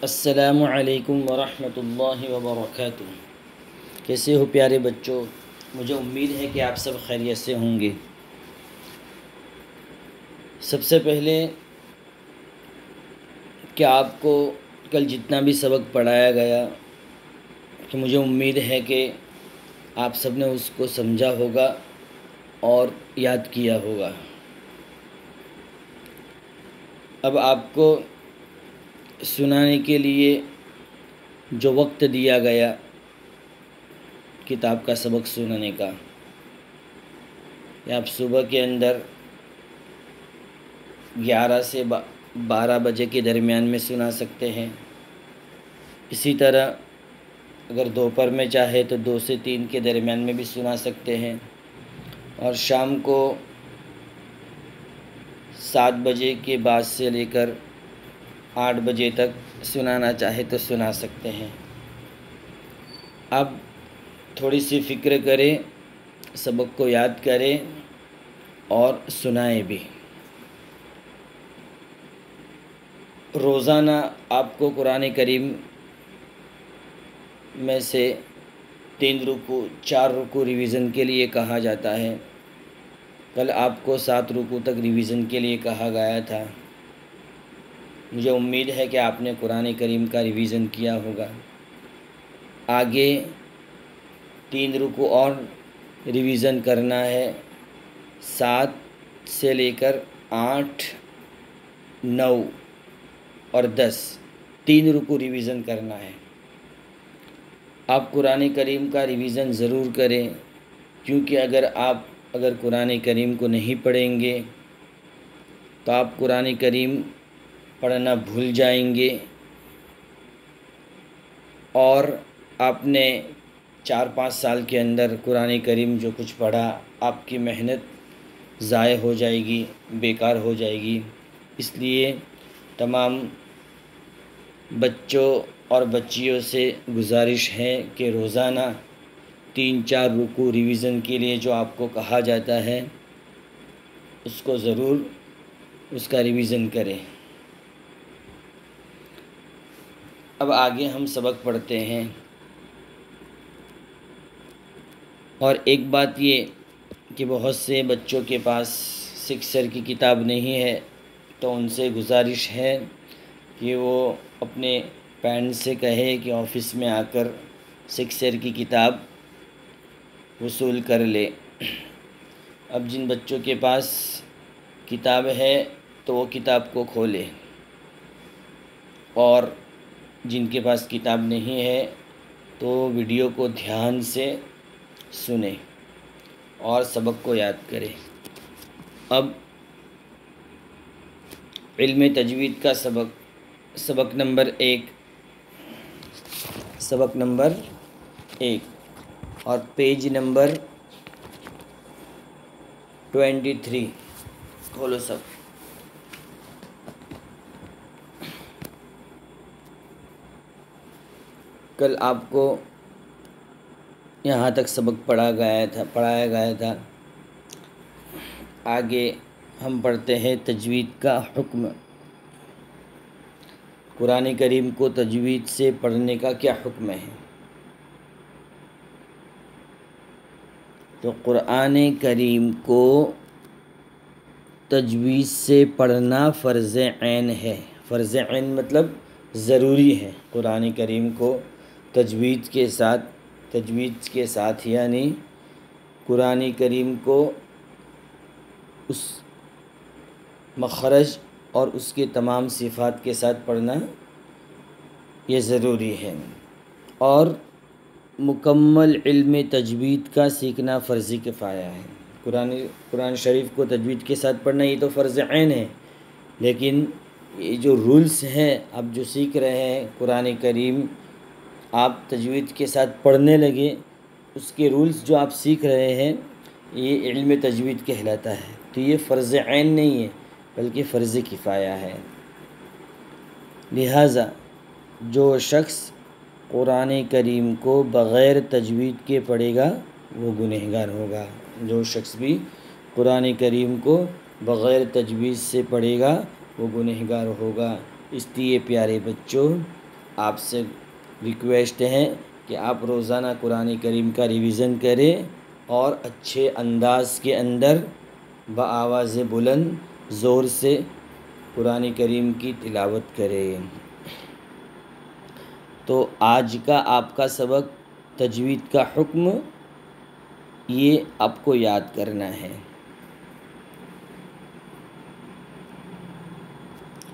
السلام علیکم ورحمۃ اللہ وبرکاتہ۔ کیسے ہو پیارے بچوں؟ مجھے امید ہے کہ آپ سب خیریت سے ہوں گے۔ سب سے پہلے کہ آپ کو کل جتنا بھی سبق پڑھایا گیا کہ مجھے امید ہے کہ آپ سب نے اس کو سمجھا ہوگا اور یاد کیا ہوگا۔ اب آپ کو سنانے کے لیے جو وقت دیا گیا کتاب کا سبق سنانے کا، یا آپ صبح کے اندر 11 سے 12 بجے کے درمیان میں سنا سکتے ہیں۔ اسی طرح اگر دوپہر میں چاہے تو 2 سے 3 کے درمیان میں بھی سنا سکتے ہیں، اور شام کو 7 بجے کے بعد سے لے کر 8 بجے تک سنانا چاہے تو سنا سکتے ہیں۔ اب تھوڑی سی فکر کریں، سبق کو یاد کریں اور سنائیں بھی۔ روزانہ آپ کو قرآن کریم میں سے 3 رکوع 4 رکوع ریویژن کے لیے کہا جاتا ہے۔ کل آپ کو 7 رکوع تک ریویژن کے لیے کہا گیا تھا۔ مجھے امید ہے کہ آپ نے قرآن کریم کا ریویژن کیا ہوگا۔ آگے 3 رکوع اور ریویژن کرنا ہے، 7 سے لے کر 8، 9 اور 10، 3 رکوع ریویژن کرنا ہے۔ آپ قرآن کریم کا ریویژن ضرور کریں، کیونکہ اگر قرآن کریم کو نہیں پڑھیں گے تو آپ قرآن کریم پڑھنا بھول جائیں گے، اور آپ نے 4-5 سال کے اندر قرآن کریم جو کچھ پڑھا، آپ کی محنت ضائع ہو جائے گی، بیکار ہو جائے گی۔ اس لیے تمام بچوں اور بچیوں سے گزارش ہے کہ روزانہ 3-4 رکوع ریویژن کے لیے جو آپ کو کہا جاتا ہے اس کو ضرور اس کا ریویژن کریں۔ اب آگے ہم سبق پڑھتے ہیں، اور ایک بات یہ کہ بہت سے بچوں کے پاس سکسر کی کتاب نہیں ہے، تو ان سے گزارش ہے کہ وہ اپنے پیرنٹس سے کہے کہ آفس میں آ کر سکسر کی کتاب وصول کر لے۔ اب جن بچوں کے پاس کتاب ہے تو وہ کتاب کو کھولے، اور جن کے پاس کتاب نہیں ہے تو ویڈیو کو دھیان سے سنیں اور سبق کو یاد کریں۔ اب علم تجوید کا سبق نمبر 1 اور پیج نمبر 23 کھولو سب۔ کل آپ کو یہاں تک سبق پڑھایا گیا تھا۔ آگے ہم پڑھتے ہیں تجوید کا حکم۔ قرآن کریم کو تجوید سے پڑھنے کا کیا حکم ہے؟ تو قرآن کریم کو تجوید سے پڑھنا فرض عین ہے۔ فرض عین مطلب ضروری ہے۔ قرآن کریم کو تجوید کے ساتھ یعنی قرآن کریم کو اس مخرج اور اس کے تمام صفات کے ساتھ پڑھنا یہ ضروری ہے، اور مکمل علم تجوید کا سیکھنا فرض کفایہ ہے۔ قرآن شریف کو تجوید کے ساتھ پڑھنا یہ تو فرض عین ہے، لیکن یہ جو رولز ہیں آپ جو سیکھ رہے ہیں قرآن کریم آپ تجوید کے ساتھ پڑھنے لگے، اس کے رولز جو آپ سیکھ رہے ہیں یہ علم تجوید کہلاتا ہے۔ تو یہ فرض عین نہیں ہے بلکہ فرض کفایہ ہے۔ لہٰذا جو شخص قرآن کریم کو بغیر تجوید کے پڑھے گا وہ گنہگار ہوگا۔ جو شخص بھی قرآن کریم کو بغیر تجوید سے پڑھے گا وہ گنہگار ہوگا۔ اس لیے پیارے بچوں، آپ سے ریکویسٹ ہے کہ آپ روزانہ قرآن کریم کا ریویژن کریں اور اچھے انداز کے اندر بآواز بلند زور سے قرآن کریم کی تلاوت کریں۔ تو آج کا آپ کا سبق تجوید کا حکم، یہ آپ کو یاد کرنا ہے۔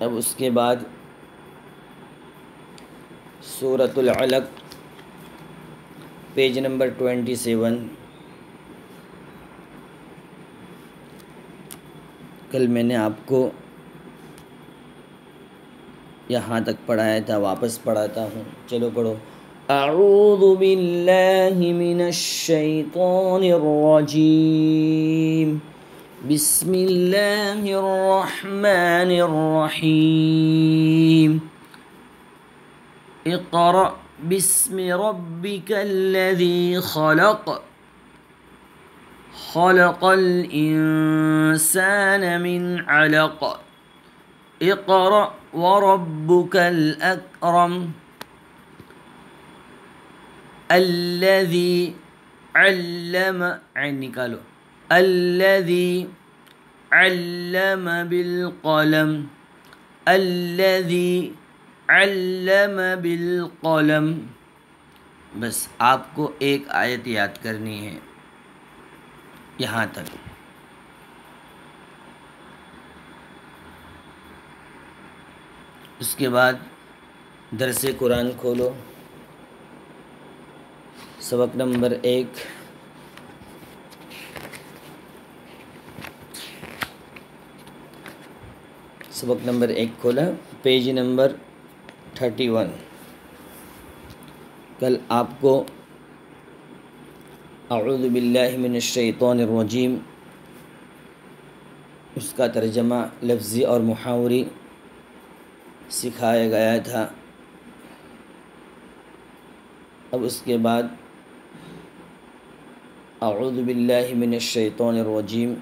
اب اس کے بعد سورۃ العلق پیج نمبر 27۔ کل میں نے آپ کو یہاں تک پڑھایا تھا، واپس پڑھاتا ہوں، چلو پڑھو۔ اعوذ باللہ من الشیطان الرجیم، بسم اللہ الرحمن الرحیم، اقرأ بسم ربک الذی خلق، خلق الانسان من علق، اقرأ وربك الأكرم، الذي علم نکالو، الذي علم بالقلم، الذي علم بالقلم۔ بس آپ کو ایک آیت یاد کرنی ہے یہاں تک۔ اس کے بعد درس قرآن کھولو، سبق نمبر 1، سبق نمبر 1 کھولا، پیج نمبر 31۔ کل آپ کو اعوذ باللہ من الشیطان الرجیم اس کا ترجمہ لفظی اور محاوری سکھایا گیا تھا۔ اب اس کے بعد اعوذ باللہ من الشیطان الرجیم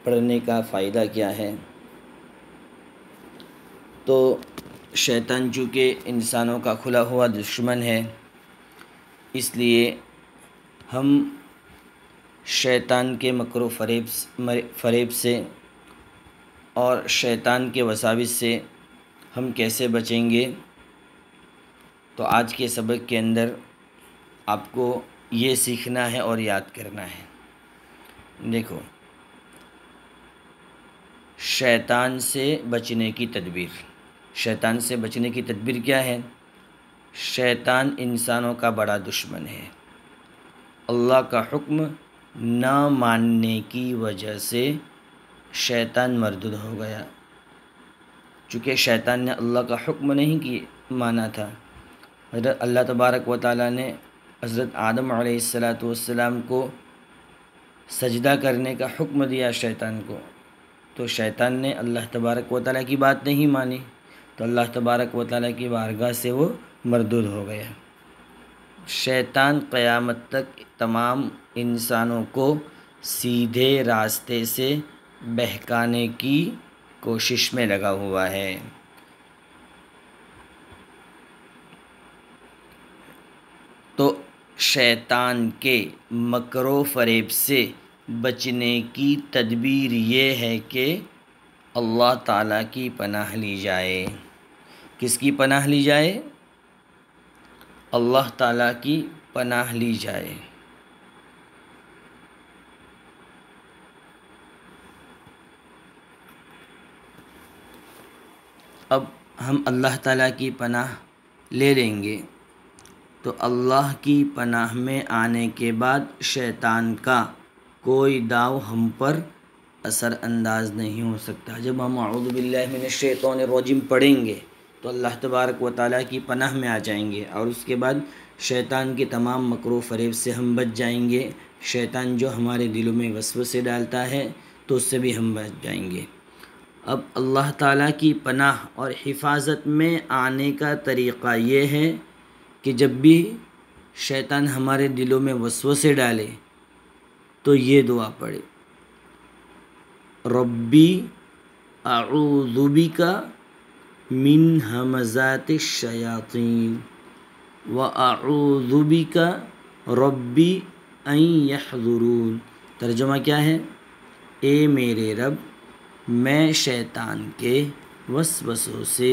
پڑھنے کا فائدہ کیا ہے؟ تو شیطان چونکہ انسانوں کا کھلا ہوا دشمن ہے، اس لیے ہم شیطان کے مکر و فریب سے اور شیطان کے وساوس سے ہم کیسے بچیں گے؟ تو آج کے سبق کے اندر آپ کو یہ سیکھنا ہے اور یاد کرنا ہے۔ دیکھو، شیطان سے بچنے کی تدبیر، شیطان سے بچنے کی تدبیر کیا ہے؟ شیطان انسانوں کا بڑا دشمن ہے۔ اللہ کا حکم نہ ماننے کی وجہ سے شیطان مردود ہو گیا، چونکہ شیطان نے اللہ کا حکم نہیں مانا تھا۔ اللہ تبارک و تعالیٰ نے حضرت آدم علیہ السلام کو سجدہ کرنے کا حکم دیا شیطان کو، تو شیطان نے اللہ تبارک و تعالیٰ کی بات نہیں مانی، تو اللہ تبارک و تعالیٰ کی بارگاہ سے وہ مردود ہو گیا۔ شیطان قیامت تک تمام انسانوں کو سیدھے راستے سے بہکانے کی کوشش میں لگا ہوا ہے۔ تو شیطان کے مکر و فریب سے بچنے کی تدبیر یہ ہے کہ اللہ تعالیٰ کی پناہ لی جائے۔ کس کی پناہ لی جائے؟ اللہ تعالیٰ کی پناہ لی جائے۔ اب ہم اللہ تعالیٰ کی پناہ لے لیں گے تو اللہ کی پناہ میں آنے کے بعد شیطان کا کوئی داؤ ہم پر اثر انداز نہیں ہو سکتا۔ جب ہم اعوذ باللہ من الشیطان الرجیم پڑھیں گے تو اللہ تبارک و تعالیٰ کی پناہ میں آ جائیں گے، اور اس کے بعد شیطان کے تمام مکر و فریب سے ہم بچ جائیں گے۔ شیطان جو ہمارے دلوں میں وسوسے ڈالتا ہے تو اس سے بھی ہم بچ جائیں گے۔ اب اللہ تعالیٰ کی پناہ اور حفاظت میں آنے کا طریقہ یہ ہے کہ جب بھی شیطان ہمارے دلوں میں وسوسے ڈالے تو یہ دعا پڑھے، ربی اعوذ بک من همزات الشیاطین وأعوذ بک ربی ان یحضرون۔ ترجمہ کیا ہے؟ اے میرے رب، میں شیطان کے وسوسوں سے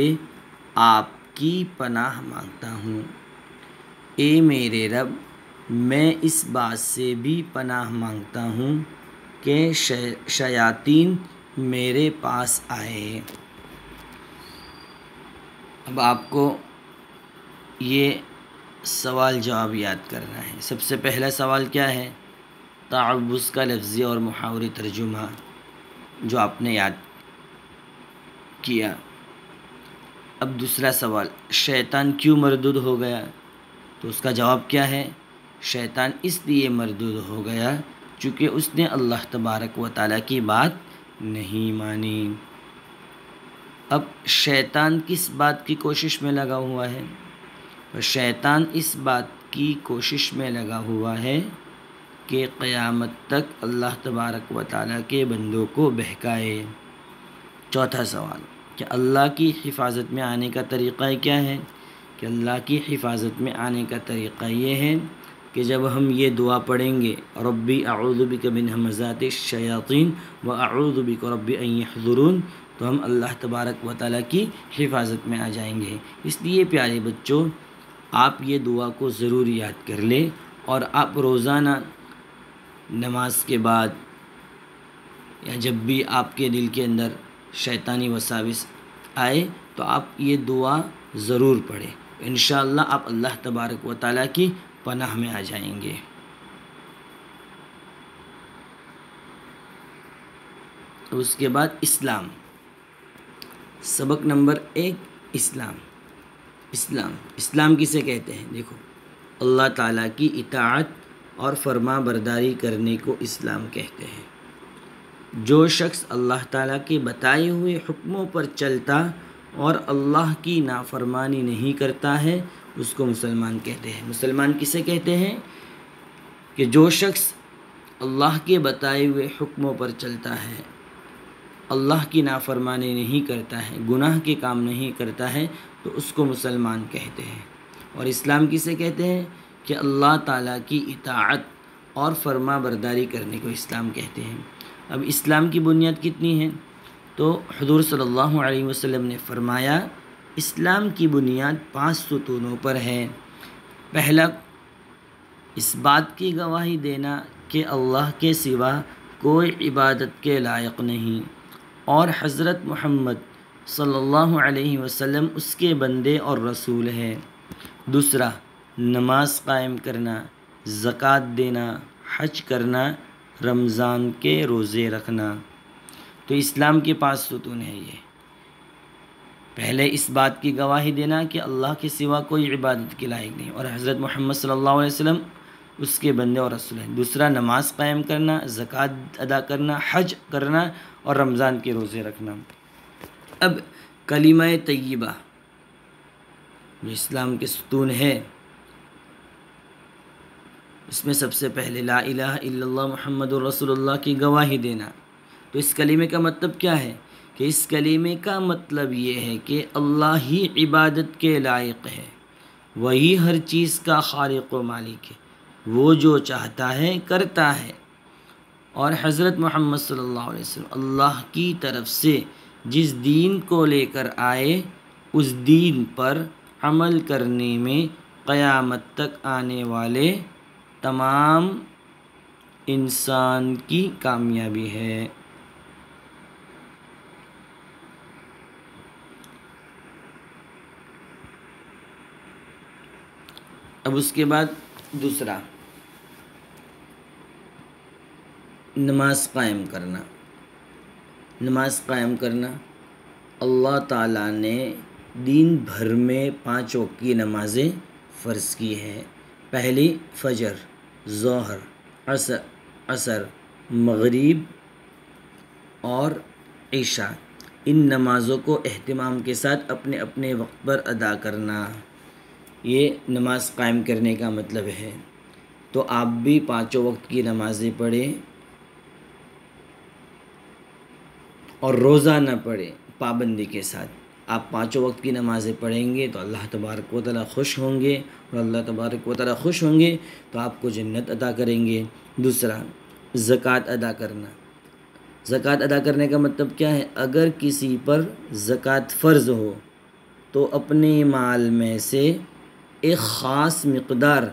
آپ کی پناہ مانگتا ہوں۔ اے میرے رب، میں اس بات سے بھی پناہ مانگتا ہوں کہ شیاطین میرے پاس آئے۔ اب آپ کو یہ سوال جواب یاد کرنا ہے۔ سب سے پہلا سوال کیا ہے؟ تعوذ کا لفظی اور محاوری ترجمہ جو آپ نے یاد کیا۔ اب دوسرا سوال، شیطان کیوں مردود ہو گیا؟ تو اس کا جواب کیا ہے؟ شیطان اس لیے مردود ہو گیا چونکہ اس نے اللہ تبارک و تعالیٰ کی بات نہیں مانی۔ اب شیطان کس بات کی کوشش میں لگا ہوا ہے؟ شیطان اس بات کی کوشش میں لگا ہوا ہے کہ قیامت تک اللہ تبارک و تعالیٰ کے بندوں کو بہکائے۔ چوتھا سوال کہ اللہ کی حفاظت میں آنے کا طریقہ کیا ہے؟ کہ اللہ کی حفاظت میں آنے کا طریقہ یہ ہے کہ جب ہم یہ دعا پڑھیں گے ربی اعوذ بک من همزات الشیاطین واعوذ بک ربی ان یحضرون، تو ہم اللہ تبارک و تعالیٰ کی حفاظت میں آ جائیں گے۔ اس لیے پیارے بچوں، آپ یہ دعا کو ضرور یاد کر لیں، اور آپ روزانہ نماز کے بعد یا جب بھی آپ کے دل کے اندر شیطانی وساوس آئے تو آپ یہ دعا ضرور پڑھیں۔ انشاءاللہ آپ اللہ تبارک و تعالیٰ کی پناہ میں آ جائیں گے۔ اس کے بعد اسلام، سبق نمبر 1، اسلام کسے کہتے ہیں؟ دیکھو، اللہ تعالیٰ کی اطاعت اور فرما برداری کرنے کو اسلام کہتے ہیں۔ جو شخص اللہ تعالیٰ کے بتائے ہوئے حکموں پر چلتا اور اللہ کی نافرمانی نہیں کرتا ہے اس کو مسلمان کہتے ہیں۔ مسلمان کسے کہتے ہیں؟ کہ جو شخص اللہ کے بتائے ہوئے حکموں پر چلتا ہے، اللہ کی نافرمانی نہیں کرتا ہے، گناہ کے کام نہیں کرتا ہے، تو اس کو مسلمان کہتے ہیں۔ اور اسلام کسے کہتے ہیں؟ کہ اللہ تعالیٰ کی اطاعت اور فرما برداری کرنے کو اسلام کہتے ہیں۔ اب اسلام کی بنیاد کتنی ہے؟ تو حضور صلی اللہ علیہ وسلم نے فرمایا اسلام کی بنیاد 5 ستونوں پر ہے۔ پہلا، اس بات کی گواہی دینا کہ اللہ کے سوا کوئی عبادت کے لائق نہیں اور حضرت محمد صلی اللہ علیہ وسلم اس کے بندے اور رسول ہیں۔ دوسرا، نماز قائم کرنا، زکوٰۃ دینا، حج کرنا، رمضان کے روزے رکھنا۔ تو اسلام کے 5 ستون ہیں یہ۔ پہلے اس بات کی گواہی دینا کہ اللہ کے سوا کوئی عبادت کے لائق نہیں اور حضرت محمد صلی اللہ علیہ وسلم اس کے بندے اور رسول ہیں۔ دوسرا، نماز قائم کرنا، زکوٰۃ ادا کرنا، حج کرنا اور رمضان کے روزے رکھنا۔ اب کلمہ طیبہ جو اسلام کے ستون ہے، اس میں سب سے پہلے لا الہ الا اللہ محمد رسول اللہ کی گواہی دینا۔ تو اس کلمے کا مطلب کیا ہے؟ کہ اس کلمے کا مطلب یہ ہے کہ اللہ ہی عبادت کے لائق ہے، وہی ہر چیز کا خالق و مالک ہے، وہ جو چاہتا ہے کرتا ہے، اور حضرت محمد صلی اللہ علیہ وسلم اللہ کی طرف سے جس دین کو لے کر آئے اس دین پر عمل کرنے میں قیامت تک آنے والے تمام انسان کی کامیابی ہے۔ اب اس کے بعد دوسرا، نماز قائم کرنا۔ نماز قائم کرنا، اللہ تعالیٰ نے دن بھر میں 5 وقت کی نمازیں فرض کی ہیں۔ پہلی فجر، ظہر، عصر، مغرب اور عشاء، ان نمازوں کو اہتمام کے ساتھ اپنے اپنے وقت پر ادا کرنا، یہ نماز قائم کرنے کا مطلب ہے۔ تو آپ بھی 5 وقت کی نمازیں پڑھیں اور روزانہ پڑھیں پابندی کے ساتھ۔ آپ 5 وقت کی نمازیں پڑھیں گے تو اللہ تبارک و تعالیٰ خوش ہوں گے، اور اللہ تبارک و تعالیٰ خوش ہوں گے تو آپ کو جنت عطا کریں گے۔ دوسرا، زکوٰۃ ادا کرنا۔ زکوٰۃ ادا کرنے کا مطلب کیا ہے؟ اگر کسی پر زکوٰۃ فرض ہو تو اپنے مال میں سے ایک خاص مقدار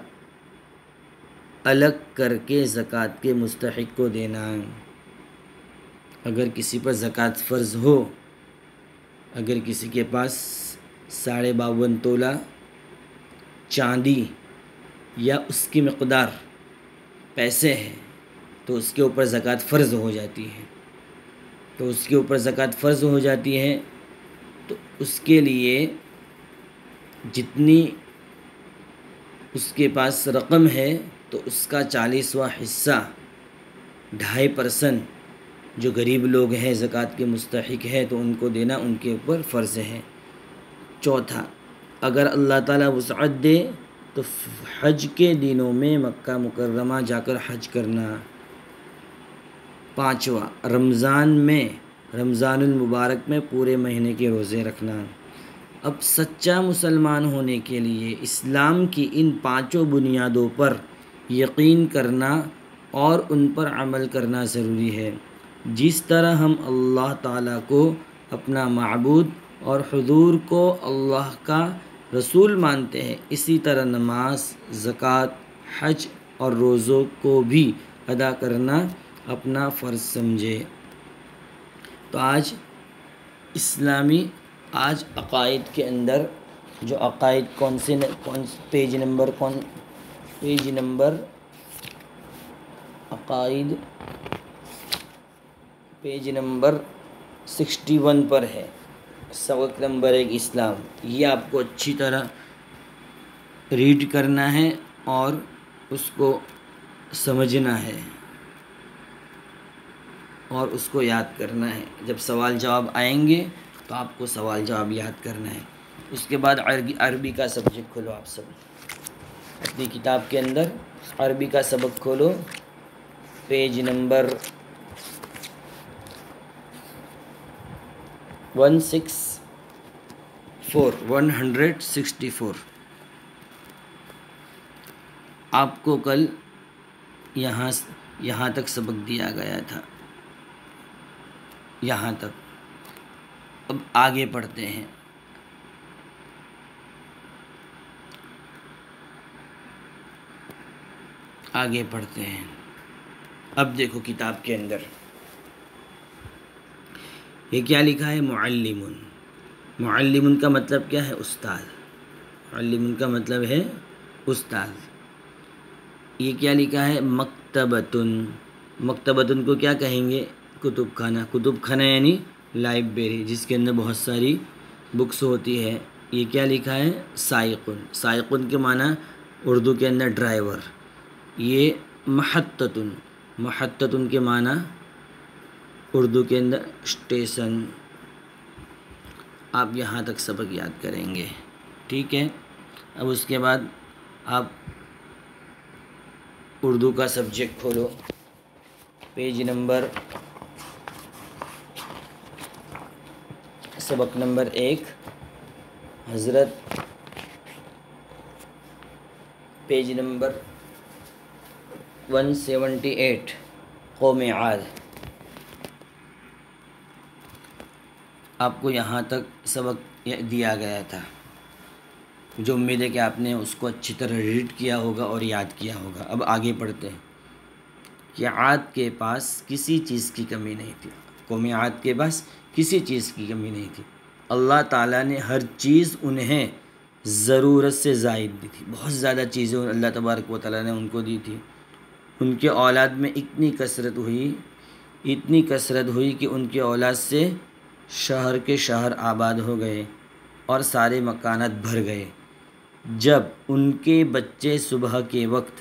الگ کر کے زکوٰۃ کے مستحق کو دینا۔ اگر کسی پر زکوٰۃ فرض ہو، اگر کسی کے پاس 52.5 تولہ چاندی یا اس کی مقدار پیسے ہیں تو اس کے اوپر زکوٰۃ فرض ہو جاتی ہے، تو اس کے لیے جتنی اس کے پاس رقم ہے تو اس کا 40واں حصہ 2.5% جو غریب لوگ ہیں زکوٰۃ کے مستحق ہے تو ان کو دینا ان کے اوپر فرض ہے۔ چوتھا، اگر اللہ تعالیٰ وسعت دے تو حج کے دنوں میں مکہ مکرمہ جا کر حج کرنا۔ پانچواں، رمضان المبارک میں پورے مہینے کے روزے رکھنا۔ اب سچا مسلمان ہونے کے لیے اسلام کی ان 5 بنیادوں پر یقین کرنا اور ان پر عمل کرنا ضروری ہے۔ جس طرح ہم اللہ تعالیٰ کو اپنا معبود اور حضور کو اللہ کا رسول مانتے ہیں، اسی طرح نماز، زکوٰۃ، حج اور روزوں کو بھی ادا کرنا اپنا فرض سمجھے۔ تو آج عقائد کے اندر جو عقائد پیج نمبر 61 پر ہے، سبق نمبر 1 اسلام۔ یہ آپ کو اچھی طرح ریڈ کرنا ہے اور اس کو سمجھنا ہے اور اس کو یاد کرنا ہے۔ جب سوال جواب آئیں گے تو آپ کو سوال جواب یاد کرنا ہے۔ اس کے بعد عربی کا سبجیکٹ کھولو، آپ سب اپنی کتاب کے اندر عربی کا سبق کھولو، پیج نمبر 164۔ آپ کو کل یہاں تک سبق دیا گیا تھا، یہاں تک۔ اب آگے پڑھتے ہیں۔ اب دیکھو کتاب کے اندر یہ کیا لکھا ہے؟ معلم کا مطلب کیا ہے؟ استاد۔ معلم کا مطلب ہے استاد۔ یہ کیا لکھا ہے؟ مکتبتن کو کیا کہیں گے؟ کتب خانہ یعنی لائبریری جس کے اندر بہت ساری بکس ہوتی ہے۔ یہ کیا لکھا ہے؟ سائقن کے معنی اردو کے اندر ڈرائیور۔ یہ محطتن کے معنی اردو کے اندر اسٹیشن۔ آپ یہاں تک سبق یاد کریں گے، ٹھیک ہے؟ اب اس کے بعد آپ اردو کا سبجیکٹ کھولو، پیج نمبر سبق نمبر 1 حضرت، پیج نمبر 178 قوم عاد۔ آپ کو یہاں تک سبق دیا گیا تھا، جو امید ہے کہ آپ نے اس کو اچھی طرح ریڈ کیا ہوگا اور یاد کیا ہوگا۔ اب آگے پڑھتے ہیں کہ عاد کے پاس کسی چیز کی کمی نہیں تھی، قوم عاد کے پاس کسی چیز کی کمی نہیں تھی۔ اللہ تعالیٰ نے ہر چیز انہیں ضرورت سے زائد دی تھی، بہت زیادہ چیزیں اللہ تبارک و تعالیٰ نے ان کو دی تھی۔ ان کے اولاد میں اتنی کثرت ہوئی کہ ان کے اولاد سے شہر کے شہر آباد ہو گئے اور سارے مکانات بھر گئے۔ جب ان کے بچے صبح کے وقت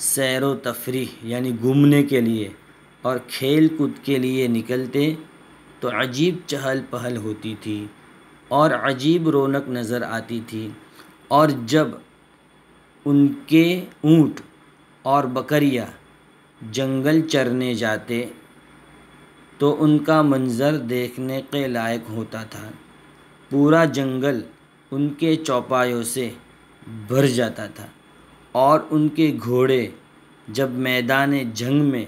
سیر و تفریح یعنی گھومنے کے لیے اور کھیل کود کے لیے نکلتے تو عجیب چہل پہل ہوتی تھی اور عجیب رونق نظر آتی تھی، اور جب ان کے اونٹ اور بکریاں جنگل چرنے جاتے تو ان کا منظر دیکھنے کے لائق ہوتا تھا۔ پورا جنگل ان کے چوپایوں سے بھر جاتا تھا، اور ان کے گھوڑے جب میدان جنگ میں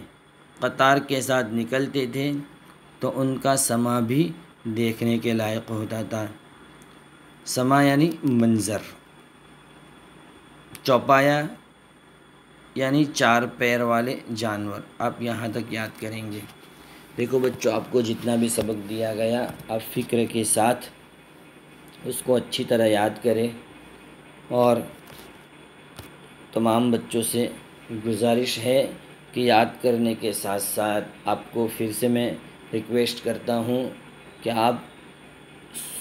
قطار کے ساتھ نکلتے تھے تو ان کا سما بھی دیکھنے کے لائق ہوتا تھا۔ سما یعنی منظر، چوپایا یعنی چار پیر والے جانور۔ آپ یہاں تک یاد کریں گے۔ دیکھو بچوں، آپ کو جتنا بھی سبق دیا گیا آپ فکر کے ساتھ اس کو اچھی طرح یاد کریں، اور تمام بچوں سے گزارش ہے کہ یاد کرنے کے ساتھ ساتھ آپ کو پھر سے میں ریکویسٹ کرتا ہوں کہ آپ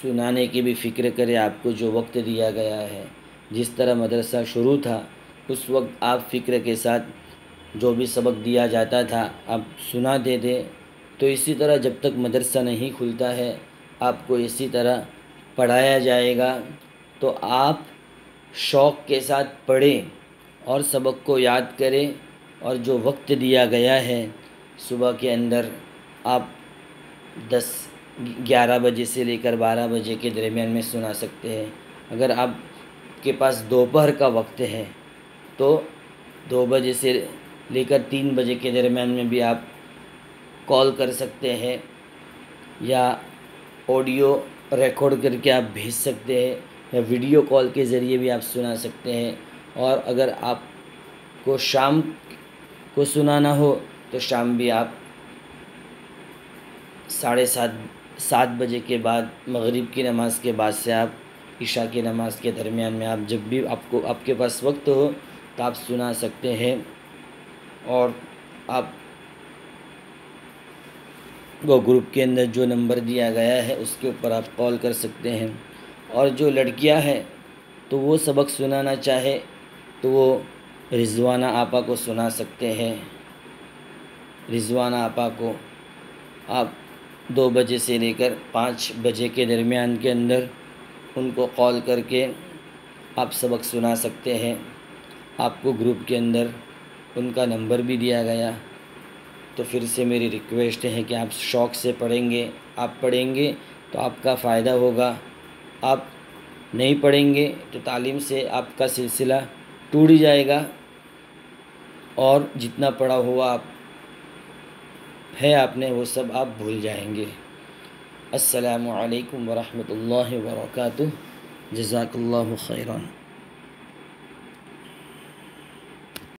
سنانے کی بھی فکر کریں۔ آپ کو جو وقت دیا گیا ہے، جس طرح مدرسہ شروع تھا اس وقت آپ فکر کے ساتھ جو بھی سبق دیا جاتا تھا آپ سنا دے دیں، تو اسی طرح جب تک مدرسہ نہیں کھلتا ہے آپ کو اسی طرح پڑھایا جائے گا۔ تو آپ شوق کے ساتھ پڑھیں اور سبق کو یاد کریں، اور جو وقت دیا گیا ہے صبح کے اندر آپ 11 بجے سے لے کر 12 بجے کے درمیان میں سنا سکتے ہیں۔ اگر آپ کے پاس دوپہر کا وقت ہے تو 2 بجے سے لے کر 3 بجے کے درمیان میں بھی آپ کال کر سکتے ہیں، یا آڈیو ریکارڈ کر کے آپ بھیج سکتے ہیں، یا ویڈیو کال کے ذریعے بھی آپ سنا سکتے ہیں۔ اور اگر آپ کو شام کو سنانا ہو تو شام بھی آپ 7:30 بجے کے بعد، مغرب کی نماز کے بعد سے آپ عشاء کی نماز کے درمیان میں آپ جب بھی آپ کے پاس وقت ہو تو آپ سنا سکتے ہیں، اور آپ وہ گروپ کے اندر جو نمبر دیا گیا ہے اس کے اوپر آپ کال کر سکتے ہیں۔ اور جو لڑکیاں ہیں تو وہ سبق سنانا چاہے تو وہ رضوانہ آپا کو سنا سکتے ہیں۔ رضوانہ آپا کو آپ 2 بجے سے لے کر 5 بجے کے درمیان کے اندر ان کو کال کر کے آپ سبق سنا سکتے ہیں۔ آپ کو گروپ کے اندر ان کا نمبر بھی دیا گیا۔ تو پھر سے میری ریکویسٹ ہے کہ آپ شوق سے پڑھیں گے، آپ پڑھیں گے تو آپ کا فائدہ ہوگا۔ آپ نہیں پڑھیں گے تو تعلیم سے آپ کا سلسلہ ٹوٹ جائے گا، اور جتنا پڑھا ہوا آپ نے وہ سب آپ بھول جائیں گے۔ السلام علیکم ورحمۃ اللہ وبرکاتہ۔ جزاک اللہ خیرا۔